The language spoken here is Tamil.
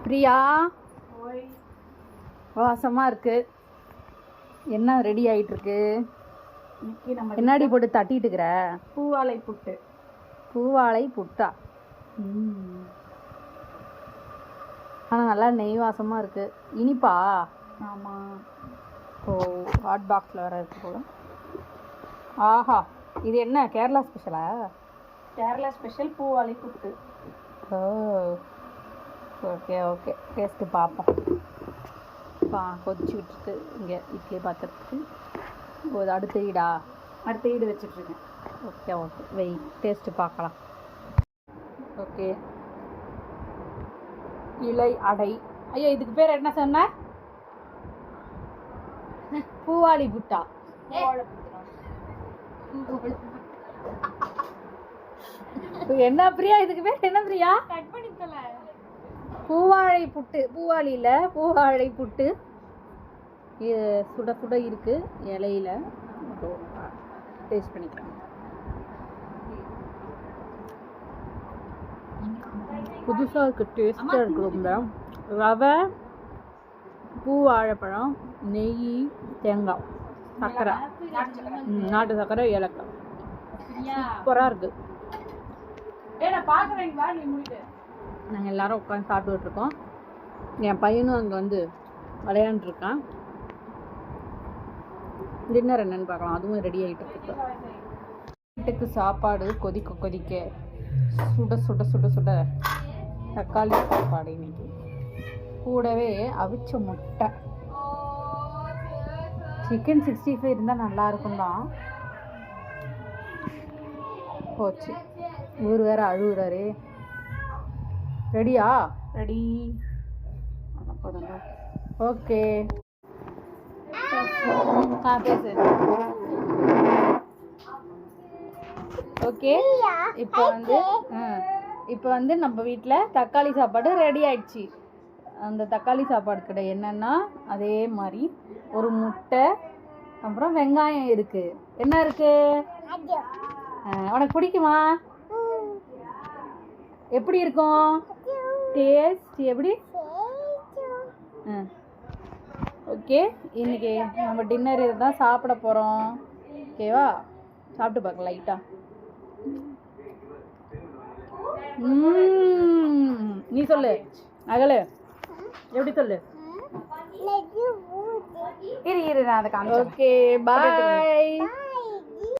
பிரியா வாசமாக இருக்கு. என்ன ரெடி ஆகிட்டு இருக்கு? பின்னாடி போட்டு தட்டிட்டு இருக்கிற? பூவாழை புட்டு. பூவாழை புட்டா? ஆனால் நல்லா நெய் வாசமாக இருக்கு. இனிப்பா? ஆமாம். ஓ, ஹாட் பாக்ஸில் வர இருக்கு போல. ஆஹா, இது என்ன கேரளா ஸ்பெஷலா? கேரளா ஸ்பெஷல் பூவாழை புட்டு. ஓ, ஓகே ஓகே, டேஸ்ட்டு பார்ப்போம். கொதிச்சு விட்டுருக்கு இங்கே இட்லி பாத்திரத்துக்கு. ஒரு அடுத்த ஈடு வச்சுட்ருக்கேன். ஓகே ஓகே, வெய் டேஸ்ட்டு பார்க்கலாம். ஓகே, இலை அடை. ஐயா, இதுக்கு பேர் என்ன சொன்ன? பூவாழி புட்டா. என்ன பிரியா, இதுக்கு பேர் என்ன பிரியா? கட் பண்ணி தல. பூவாழை புட்டு. பூவாளியில் பூவாழை புட்டு. இது சுட சுட இருக்கு இலையில. டேஸ்ட் பண்ணிக்கலாம். புதுசாக இருக்கு, டேஸ்ட்டாக இருக்கு ரொம்ப. ரவை, பூ வாழைப்பழம், நெய், தேங்காய், சர்க்கரை, நாட்டு சர்க்கரை, ஏலக்காய். சூப்பராக இருக்கு. நாங்கள் எல்லாரும் உட்காந்து சாப்பிட்டுட்டு இருக்கோம். என் பையனும் அங்கே வந்து விளையாண்டுருக்கான். டின்னர் என்னன்னு பார்க்கலாம். அதுவும் ரெடி ஆகிட்டு இருக்கு. வீட்டுக்கு சாப்பாடு கொதிக்க கொதிக்க சுட சுட சுட சுட தக்காளி சாப்பாடு இன்னைக்கு. கூடவே அவிச்ச முட்டை. சிக்கன் 65 இருந்தால் நல்லா இருக்கும் தான். போச்சு, இவர் வேற அழுகுறாரு. ரெடியா? ரெடி. ஓகே, பேசு. ஓகே, இப்போ வந்து நம்ம வீட்டில் தக்காளி சாப்பாடு ரெடி ஆயிடுச்சு. அந்த தக்காளி சாப்பாடு கடை என்னன்னா, அதே மாதிரி ஒரு முட்டை, அப்புறம் வெங்காயம் இருக்கு. என்ன இருக்கு? உனக்கு பிடிக்குமா? எப்படி இருக்கும் டேஸ்ட்? எப்படி? ஓகே, இன்னைக்கு நம்ம டின்னர் இதை தான் சாப்பிட போகிறோம். ஓகேவா? சாப்பிட்டு பார்க்க லைட்டாக. நீ சொல்லு அகலு, எப்படி சொல்லு? இரு நான் அதை காமிச்சேன். ஓகே, பாய்.